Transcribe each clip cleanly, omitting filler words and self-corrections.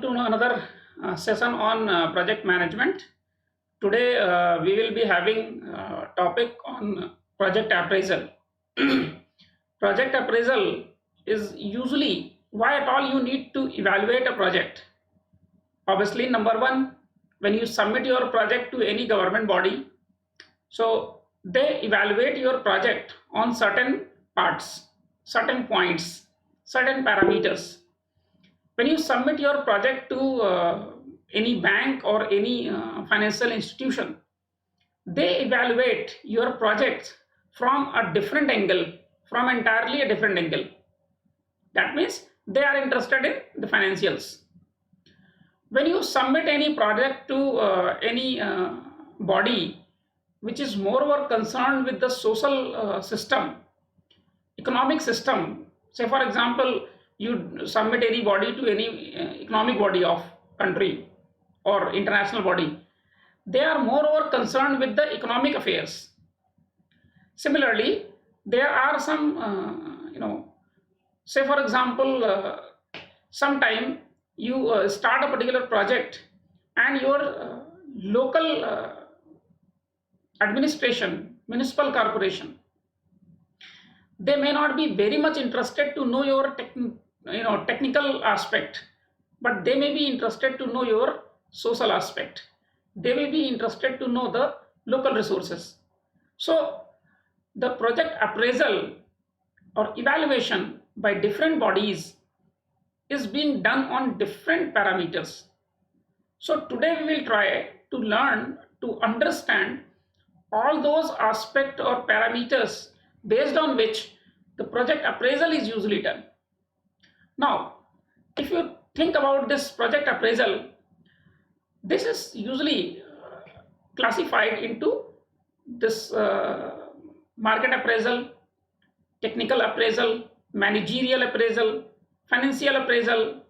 to another session on project management. Today we will be having topic on project appraisal. Project appraisal is usually why at all you need to evaluate a project. Obviously, number one, when you submit your project to any government body, so they evaluate your project on certain parts, certain points, certain parameters. When you submit your project to any bank or any financial institution, they evaluate your project from a different angle, from entirely a different angle. That means they are interested in the financials. When you submit any project to any body which is moreover concerned with the social system, economic system, say for example you submit any body to any economic body of country or international body, they are moreover concerned with the economic affairs. Similarly, there are some say for example sometime you start a particular project and your local administration, municipal corporation, they may not be very much interested to know your technical aspect, but they may be interested to know your social aspect. They may be interested to know the local resources. So the project appraisal or evaluation by different bodies is being done on different parameters. So today we will try to learn to understand all those aspects or parameters based on which the project appraisal is usually done. Now, if you think about this project appraisal, this is usually classified into this market appraisal, technical appraisal, managerial appraisal, financial appraisal.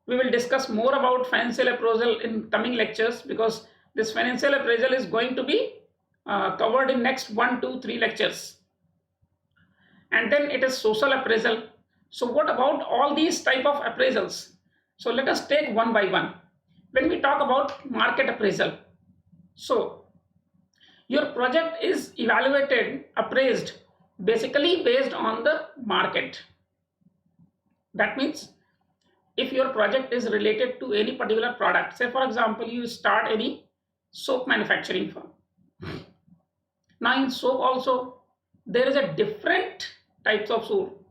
We will discuss more about financial appraisal in coming lectures because this financial appraisal is going to be covered in next 1, 2, 3 lectures. And then it is social appraisal. So what about all these type of appraisals? So let us take one by one. When we talk about market appraisal, so your project is evaluated, appraised basically based on the market. That means if your project is related to any particular product, say for example you start any soap manufacturing firm. Now in soap also there is a different types of soap,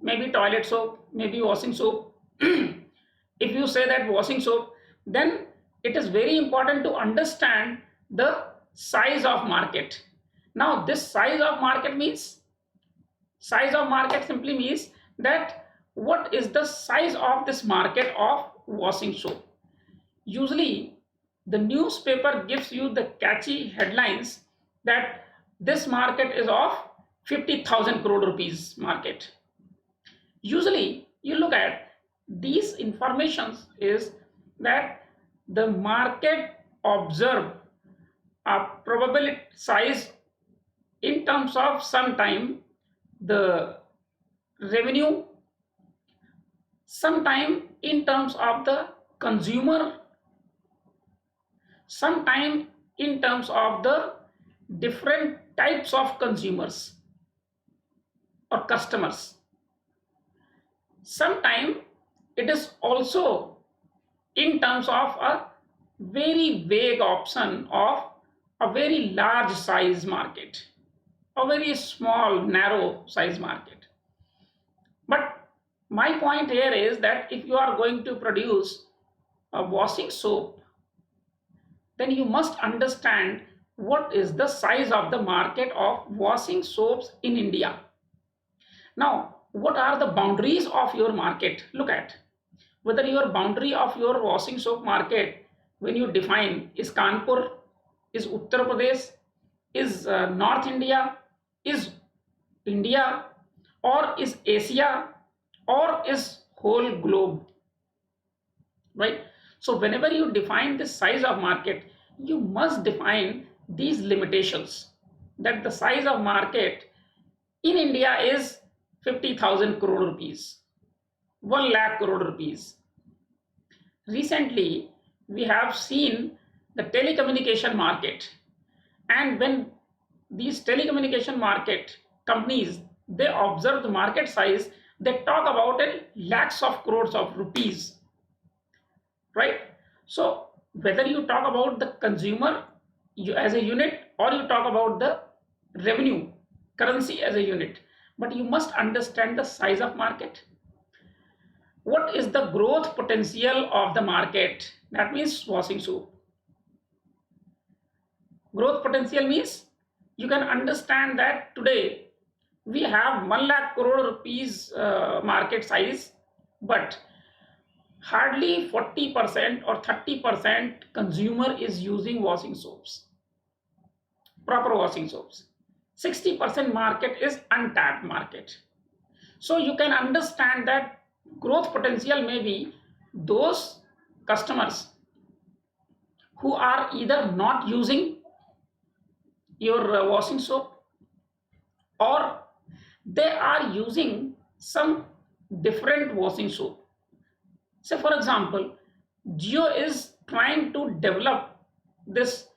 maybe toilet soap, maybe washing soap. If you say that washing soap, then it is very important to understand the size of market. Now this size of market simply means that what is the size of this market of washing soap. Usually the newspaper gives you the catchy headlines that this market is of 50,000 crore rupees market. Usually you look at these informations is that the market observe a probability size in terms of sometime the revenue, sometime in terms of the consumer, sometime in terms of the different types of consumers or customers. Sometime it is also in terms of a very vague option of a very large size market, a very small narrow size market. But my point here is that if you are going to produce a washing soap, then you must understand what is the size of the market of washing soaps in India. Now, what are the boundaries of your market? Look at whether your boundary of your washing soap market, when you define, is Kanpur, is Uttar Pradesh, is North India, is India, or is Asia, or is whole globe, right? So whenever you define the size of market, you must define these limitations, that the size of market in India is 50,000 crore rupees, 1 lakh crore rupees. recently we have seen the telecommunication market, and when these telecommunication market companies, they observe the market size, they talk about a lakhs of crores of rupees, right? So whether you talk about the consumer as a unit, or you talk about the revenue currency as a unit, but you must understand the size of market. What is the growth potential of the market? That means washing soap. Growth potential means you can understand that today we have 1 lakh crore rupees market size, but hardly 40% or 30% consumer is using washing soaps, proper washing soaps. 60% market is untapped market. So you can understand that growth potential may be those customers who are either not using your washing soap, or they are using some different washing soap. So for example, Jio is trying to develop this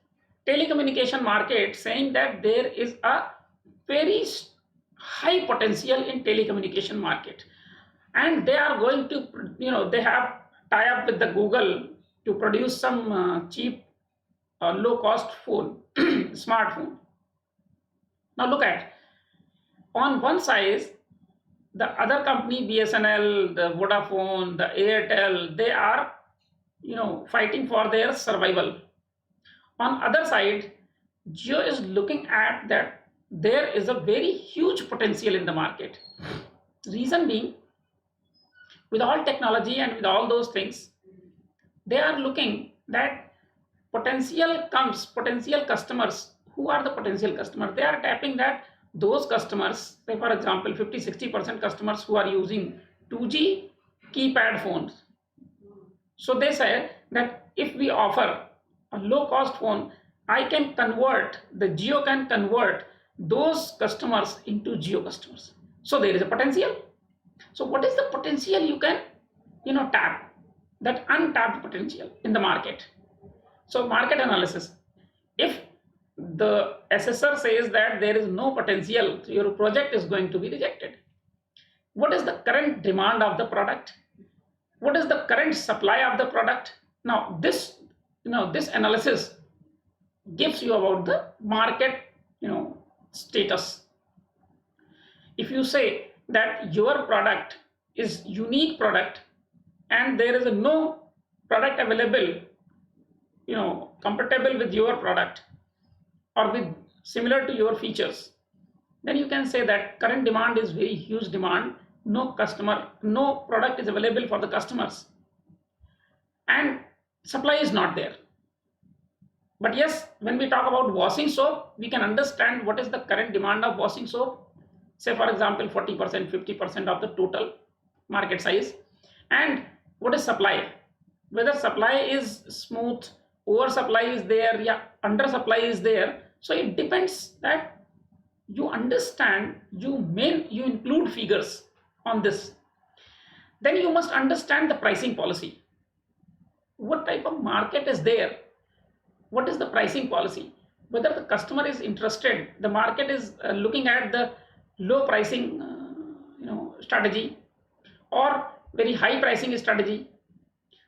telecommunication market, saying that there is a very high potential in telecommunication market, and they are going to, they have tie up with the Google to produce some cheap low cost phone, smartphone. Now look at, on one side, the other company, BSNL, the Vodafone, the Airtel, they are, fighting for their survival. On other side, Jio is looking at that there is a very huge potential in the market. Reason being, with all technology and with all those things, they are looking that potential customers. Who are the potential customers? They are tapping that those customers, say for example 50-60% customers who are using 2G keypad phones. So they say that if we offer a low cost phone, the Jio can convert those customers into Jio customers. So there is a potential. So what is the potential you can, tap? That untapped potential in the market. So market analysis. If the assessor says that there is no potential, your project is going to be rejected. What is the current demand of the product? What is the current supply of the product? Now this analysis gives you about the market, status. If you say that your product is unique product and there is no product available, compatible with your product or with similar to your features, then you can say that current demand is very huge demand, no product is available for the customers, and supply is not there. But yes, when we talk about washing soap, we can understand what is the current demand of washing soap. Say for example 40%, 50% of the total market size. And what is supply? Whether supply is smooth, oversupply is there, yeah, under supply is there. So it depends that you understand, you include figures on this. Then you must understand the pricing policy. What type of market is there? What is the pricing policy? Whether the customer is interested, the market is looking at the low pricing strategy or very high pricing strategy.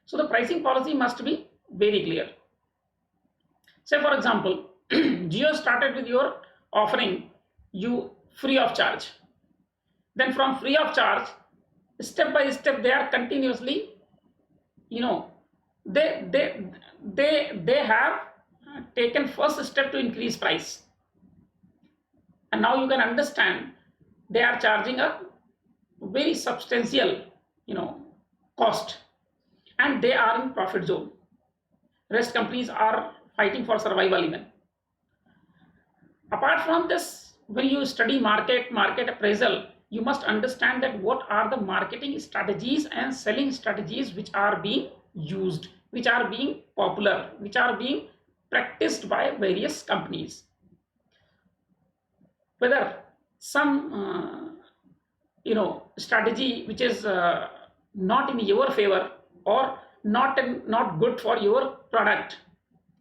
So the pricing policy must be very clear. Say for example, Jio started with your offering you free of charge. Then from free of charge, step by step, they are continuously, you know, they have taken first step to increase price. And now you can understand they are charging a very substantial, cost, and they are in profit zone. Rest companies are fighting for survival even. Apart from this, when you study market appraisal, you must understand that what are the marketing strategies and selling strategies which are being used, which are being popular, which are being practiced by various companies. Whether some strategy which is not in your favor, or not good for your product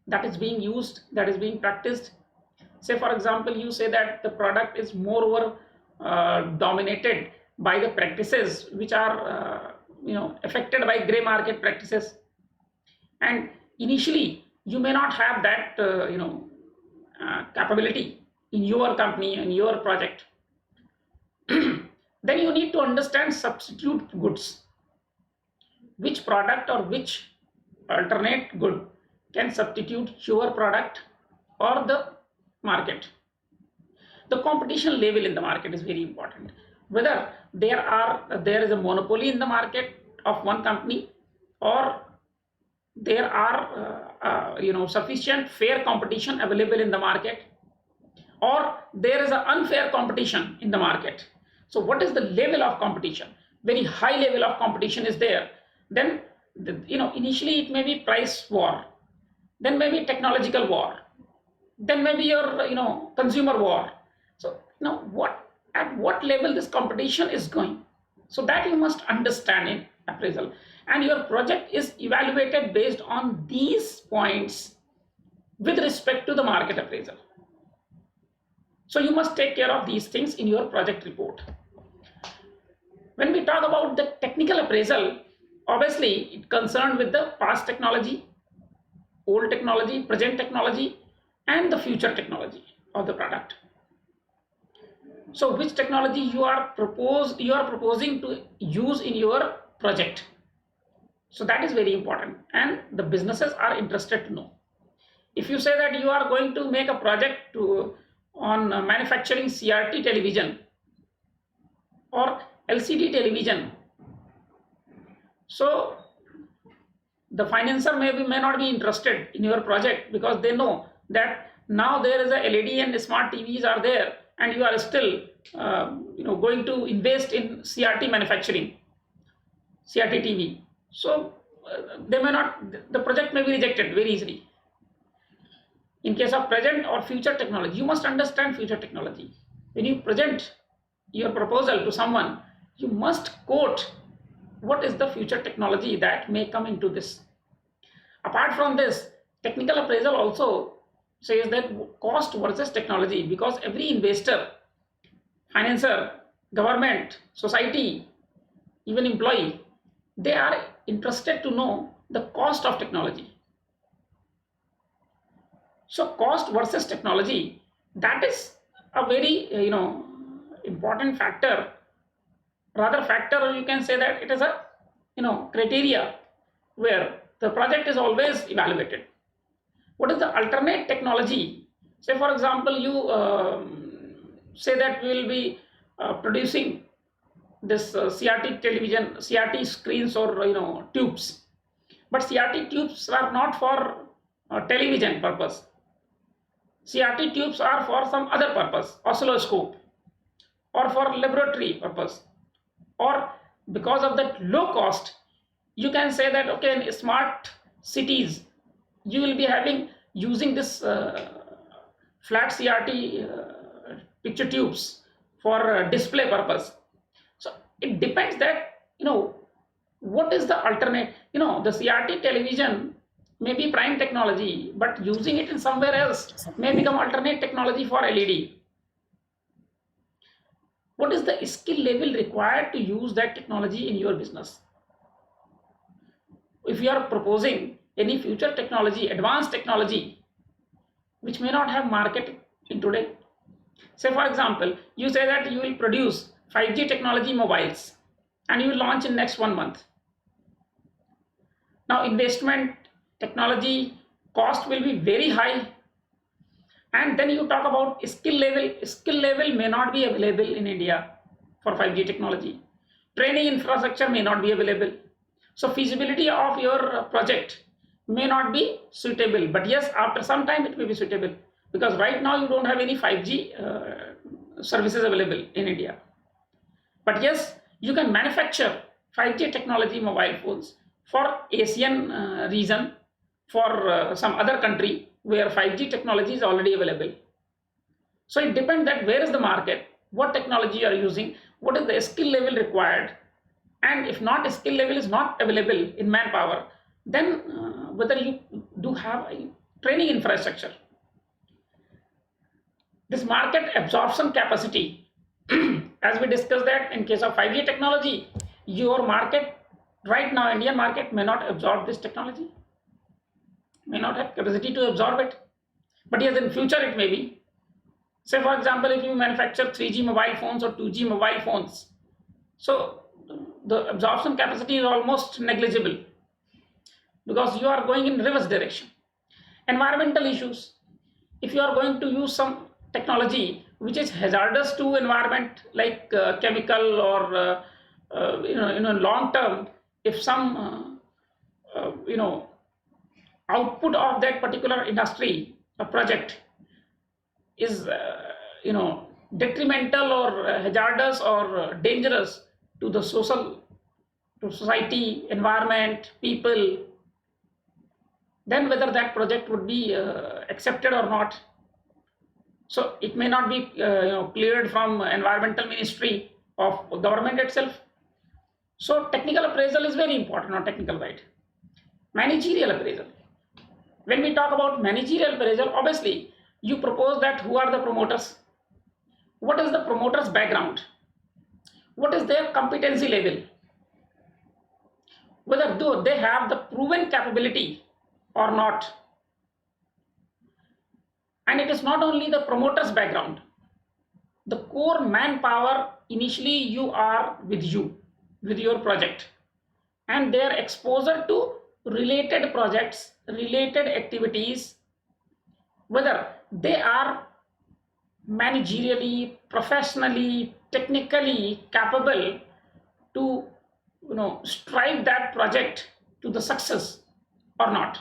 that is being used, that is being practiced. Say for example, you say that the product is moreover dominated by the practices which are affected by gray market practices, and initially you may not have that capability in your company and your project. Then you need to understand substitute goods. Which product or which alternate good can substitute your product or the market? The competition level in the market is very important. Whether there is a monopoly in the market of one company, or there are sufficient fair competition available in the market, or there is an unfair competition in the market. So what is the level of competition? Very high level of competition is there. Then initially it may be price war, then maybe technological war, then maybe your consumer war. So at what level this competition is going, so that you must understand in appraisal, and your project is evaluated based on these points with respect to the market appraisal. So you must take care of these things in your project report. When we talk about the technical appraisal, obviously it concerned with the past technology, old technology, present technology, and the future technology of the product. So which technology you are proposing to use in your project. So that is very important, and the businesses are interested to know. If you say that you are going to make a project on manufacturing CRT television or LCD television, so the financer may not be interested in your project, because they know that now there is a LED and smart TVs are there, and you are still going to invest in CRT manufacturing, CRT TV. So the project may be rejected very easily. In case of present or future technology, you must understand future technology. When you present your proposal to someone, you must quote what is the future technology that may come into this. Apart from this, technical appraisal also says that cost versus technology, because every investor, financer, government, society, even employee, they are interested to know the cost of technology. So cost versus technology, that is a very important factor, rather factor, or you can say that it is a criteria where the project is always evaluated. What is the alternate technology? Say for example, you say that we will be producing this CRT television, CRT screens, or tubes, but CRT tubes are not for television purpose. CRT tubes are for some other purpose, oscilloscope, or for laboratory purpose, or because of that low cost, you can say that okay, in smart cities you will be using this flat CRT picture tubes for display purpose. So it depends that what is the alternate. The CRT television may be prime technology, but using it in somewhere else may become alternate technology for LED. What is the skill level required to use that technology in your business? If you are proposing any future technology, advanced technology, which may not have market in today. Say for example, you say that you will produce 5G technology mobiles and you will launch in next 1 month. Now investment, technology, cost will be very high, and then you talk about skill level may not be available in India for 5G technology. Training infrastructure may not be available. So feasibility of your project may not be suitable, but yes, after some time it may be suitable, because right now you don't have any 5G services available in India. But yes, you can manufacture 5G technology mobile phones for Asian region, for some other country where 5G technology is already available. So it depends that where is the market, what technology you are using, what is the skill level required, and if not, skill level is not available in manpower, then whether you do have a training infrastructure. This market absorption capacity, as we discussed that in case of 5G technology, your market right now, Indian market may not absorb this technology, may not have capacity to absorb it. But yes, in future it may be. Say for example, if you manufacture 3G mobile phones or 2G mobile phones, so the absorption capacity is almost negligible because you are going in reverse direction. Environmental issues. If you are going to use some technology which is hazardous to environment, like chemical or long term, if some output of that particular industry a project is detrimental or hazardous or dangerous to the to society, environment, people, then whether that project would be accepted or not. So it may not be cleared from environmental ministry of government itself. So technical appraisal is very important on technical side. Managerial appraisal. When we talk about managerial appraisal, obviously you propose that who are the promoters, what is the promoter's background, what is their competency level, whether though they have the proven capability or not. And it is not only the promoter's background, the core manpower initially you are with your project, and their exposure to related projects, related activities, whether they are managerially, professionally, technically capable to strive that project to the success or not.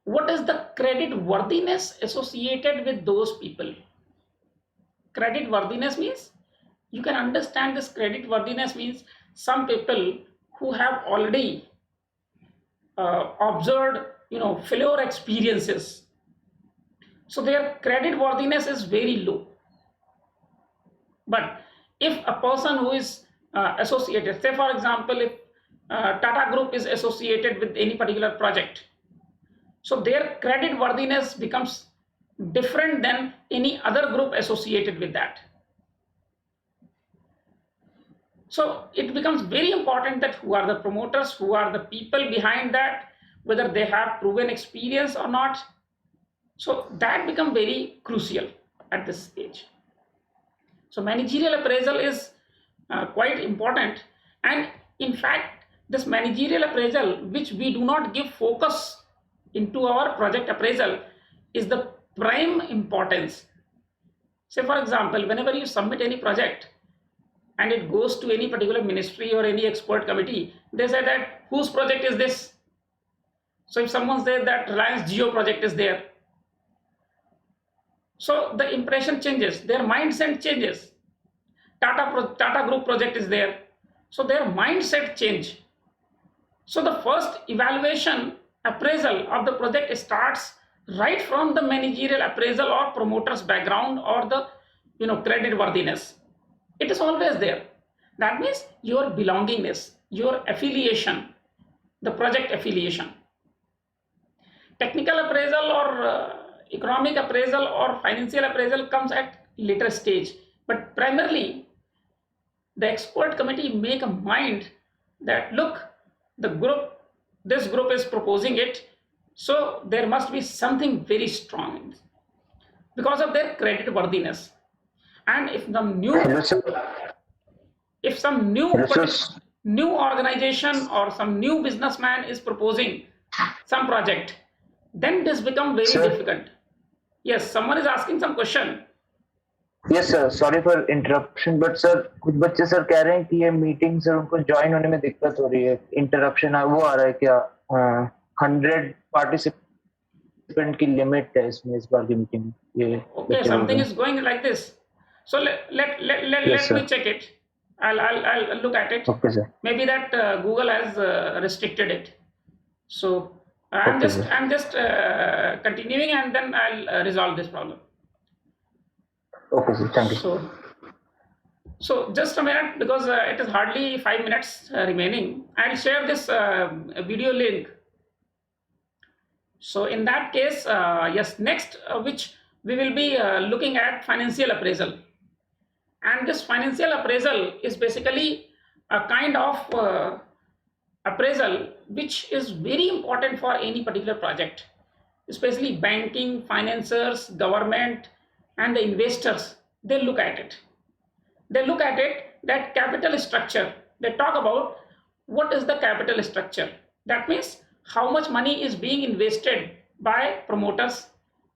What is the credit worthiness associated with those people? Credit worthiness means, you can understand this credit worthiness means some people who have already observed failure experiences, so their credit worthiness is very low. But if a person who is associated, say for example, if Tata Group is associated with any particular project, so their credit worthiness becomes different than any other group associated with that. So it becomes very important that who are the promoters, who are the people behind that, whether they have proven experience or not. So that becomes very crucial at this stage. So managerial appraisal is quite important, and in fact this managerial appraisal, which we do not give focus into our project appraisal, is the prime importance. Say for example, whenever you submit any project and it goes to any particular ministry or any expert committee, they say that whose project is this? So if someone says that Reliance Jio project is there, so the impression changes, their mindset changes. Tata Group project is there, so their mindset change. So the first evaluation appraisal of the project starts right from the managerial appraisal or promoter's background or the credit worthiness. It is always there. That means your belongingness, your affiliation, the project affiliation. Technical appraisal or economic appraisal or financial appraisal comes at later stage, but primarily the expert committee make a mind that look, this group is proposing it, so there must be something very strong in it because of their credit worthiness. And if some new organization or some new businessman is proposing some project, then this become very difficult. Yes, someone is asking some question. Yes sir, sorry for interruption, but sir कुछ बच्चे sir कह रहे हैं कि ये meeting sir उनको join होने में दिक्कत हो रही है, इंटरप्शन वो आ रहा है क्या? 100 पार्टिसिपेंट की लिमिट है इसमें इस बार की मीटिंग में. ये okay, something is going like this, so let me check it. I'll look at it. Okay sir. Maybe that Google has restricted it. So I'm just continuing, and then I'll resolve this problem. Okay sir, thank you. So just a minute, because it is hardly 5 minutes remaining. I'll share this video link. So in that case, yes, next which we will be looking at financial appraisal. And this financial appraisal is basically a kind of appraisal which is very important for any particular project, especially banking, financiers, government, and the investors. They look at it. They look at it that capital structure. They talk about what is the capital structure. That means how much money is being invested by promoters,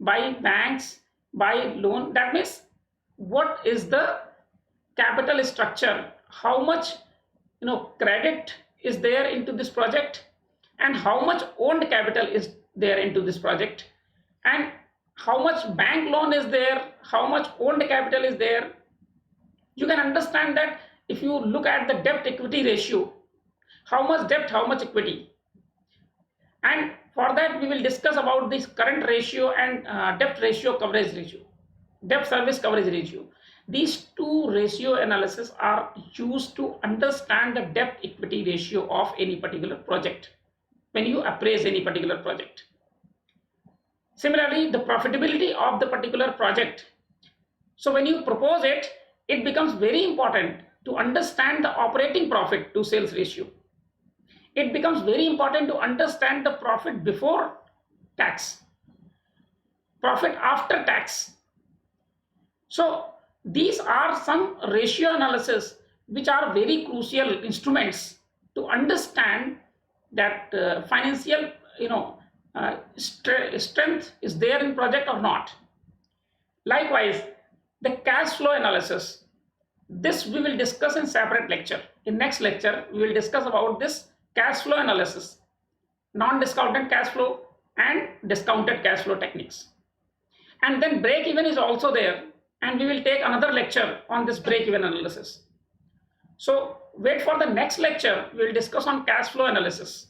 by banks, by loan. That means what is the capital structure, how much credit is there into this project, and how much owned capital is there into this project, and how much bank loan is there, how much owned capital is there. You can understand that if you look at the debt equity ratio, how much debt, how much equity. And for that we will discuss about this current ratio and debt ratio coverage ratio, debt service coverage ratio. These two ratio analysis are used to understand the debt equity ratio of any particular project when you appraise any particular project. Similarly, the profitability of the particular project. So when you propose it, it becomes very important to understand the operating profit to sales ratio. It becomes very important to understand the profit before tax, profit after tax. So these are some ratio analysis which are very crucial instruments to understand that financial strength is there in project or not. Likewise, the cash flow analysis. This we will discuss in separate lecture. In next lecture, we will discuss about this cash flow analysis, non-discounted cash flow and discounted cash flow techniques. And then break even is also there, and we will take another lecture on this break even analysis. So wait for the next lecture. We will discuss on cash flow analysis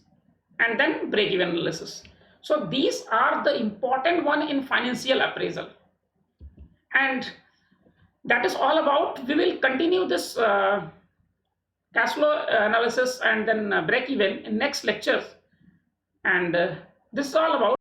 and then break even analysis. So these are the important one in financial appraisal. And that is all about. We will continue this cash flow analysis and then break even in next lectures. And this is all about.